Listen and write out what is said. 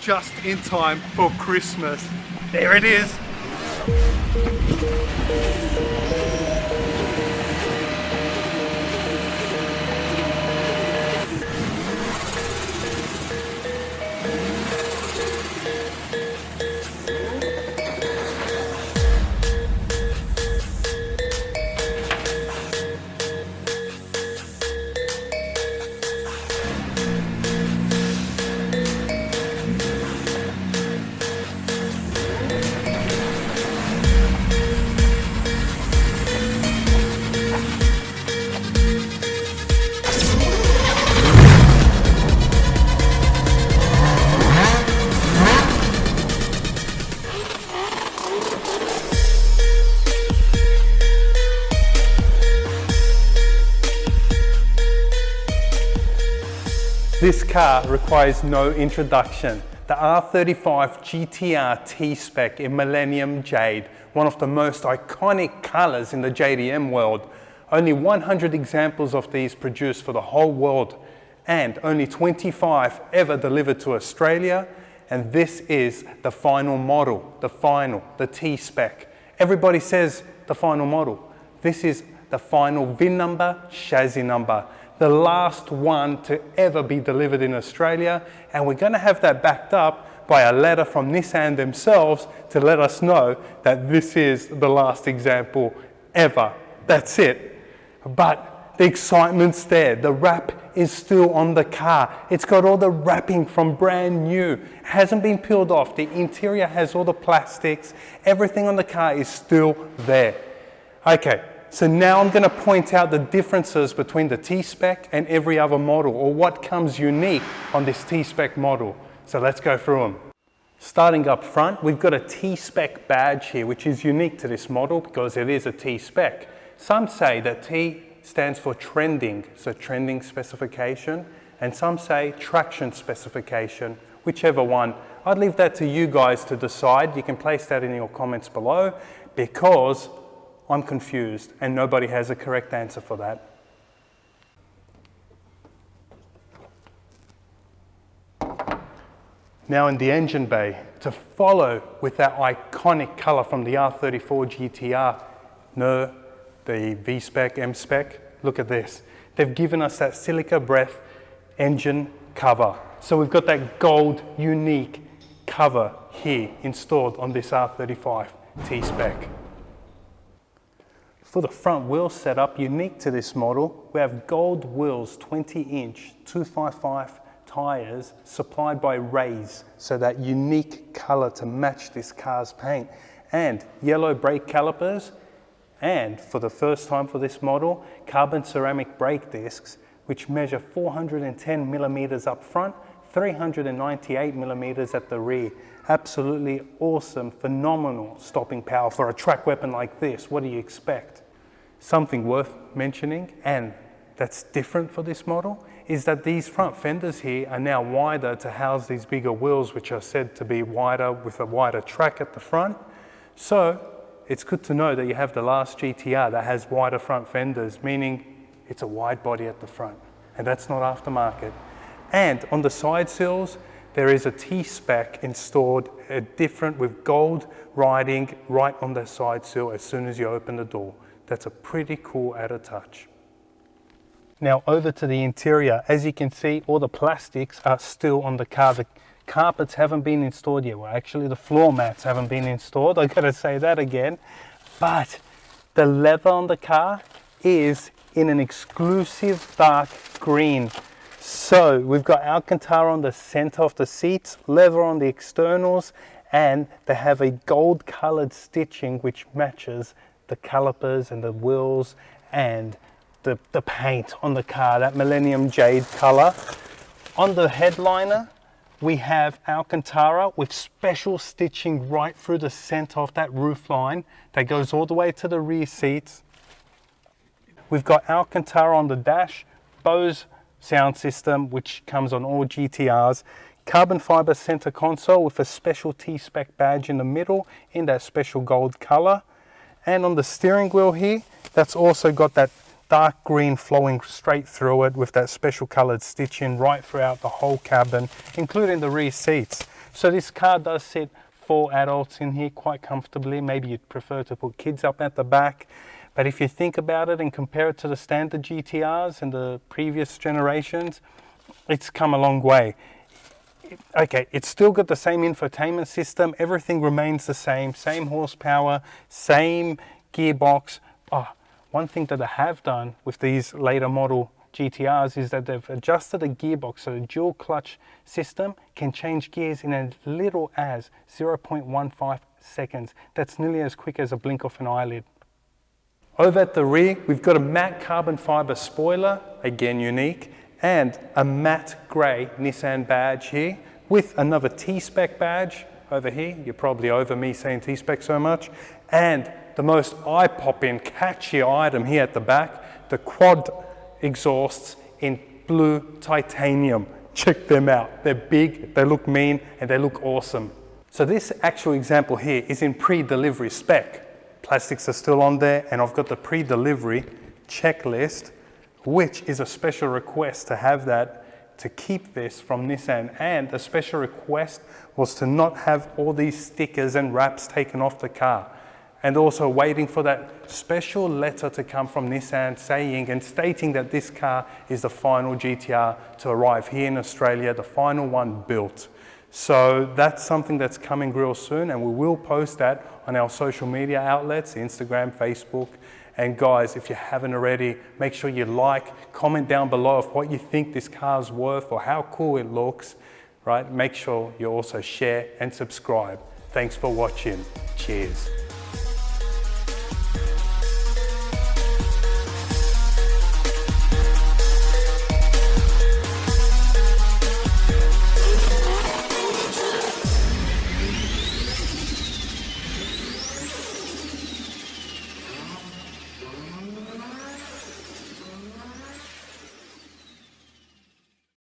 just in time for Christmas. There it is. This car requires no introduction. The R35 GT-R T-spec in Millennium Jade, one of the most iconic colors in the JDM world. Only 100 examples of these produced for the whole world, and only 25 ever delivered to Australia. And this is the final model, the T-spec. Everybody says the final model. This is the final VIN number, chassis number. The last one to ever be delivered in Australia, and we're going to have that backed up by a letter from Nissan themselves to let us know that this is the last example ever. That's it. But the excitement's there. The wrap is still on the car. It's got all the wrapping from brand new. It hasn't been peeled off. The interior has all the plastics. Everything on the car is still there. Okay. So now I'm going to point out the differences between the T-spec and every other model, or what comes unique on this T-spec model. So let's go through them. Starting up front, we've got a T-spec badge here, which is unique to this model because it is a T-spec. Some say that T stands for trending, so trending specification, and some say traction specification, whichever one. I'd leave that to you guys to decide. You can place that in your comments below, because I'm confused and nobody has a correct answer for that. Now in the engine bay, to follow with that iconic color from the R34 GT-R, no, the V-spec, M-spec, look at this. They've given us that silica breath engine cover. So we've got that gold unique cover here installed on this R35 T-spec. For the front wheel setup, unique to this model, we have gold wheels, 20-inch 255 tyres supplied by Rays, so that unique colour to match this car's paint, and yellow brake calipers, and for the first time for this model, carbon ceramic brake discs, which measure 410 millimeters up front, 398 millimeters at the rear. Absolutely awesome, phenomenal stopping power for a track weapon like this. What do you expect? Something worth mentioning, and that's different for this model, is that these front fenders here are now wider to house these bigger wheels, which are said to be wider with a wider track at the front. So it's good to know that you have the LAST GT-R that has wider front fenders, meaning it's a wide body at the front, and that's not aftermarket. And on the side sills, there is a T-spec installed, different with gold writing right on the side sill as soon as you open the door. That's a pretty cool added touch. Now over to the interior. As you can see, all the plastics are still on the car. The carpets haven't been installed yet. Well, actually the floor mats haven't been installed. I gotta say that again. But the leather on the car is in an exclusive dark green. So we've got Alcantara on the center of the seats, leather on the externals, and they have a gold colored stitching which matches the calipers and the wheels and the paint on the car, that Millennium Jade color. On the headliner, we have Alcantara with special stitching right through the center of that roof line that goes all the way to the rear seats. We've got Alcantara on the dash, Bose sound system, which comes on all GTRs, carbon fiber center console with a special T-spec badge in the middle in that special gold color. And on the steering wheel here, that's also got that dark green flowing straight through it with that special colored stitching right throughout the whole cabin, including the rear seats. So this car does sit 4 adults in here quite comfortably. Maybe you'd prefer to put kids up at the back. But if you think about it and compare it to the standard GTRs and the previous generations, it's come a long way. Okay, it's still got the same infotainment system. Everything remains the same horsepower, same gearbox. One thing that they have done with these later model GTRs is that they've adjusted the gearbox so the dual clutch system can change gears in as little as 0.15 seconds. That's nearly as quick as a blink of an eyelid. Over at the rear, we've got a matte carbon fiber spoiler, again unique, and a matte grey Nissan badge here with another T-Spec badge over here. You're probably over me saying T-Spec so much. And the most eye-popping, catchy item here at the back, the quad exhausts in blue titanium. Check them out. They're big, they look mean, and they look awesome. So this actual example here is in pre-delivery spec. Plastics are still on there, and I've got the pre-delivery checklist, which is a special request to have that to keep this from Nissan. And the special request was to not have all these stickers and wraps taken off the car. And also waiting for that special letter to come from Nissan saying and stating that this car is the final GT-R to arrive here in Australia, the final one built. So that's something that's coming real soon, and we will post that on our social media outlets, Instagram, Facebook. And guys, if you haven't already, make sure you like, comment down below of what you think this car's worth or how cool it looks, right? Make sure you also share and subscribe. Thanks for watching. Cheers.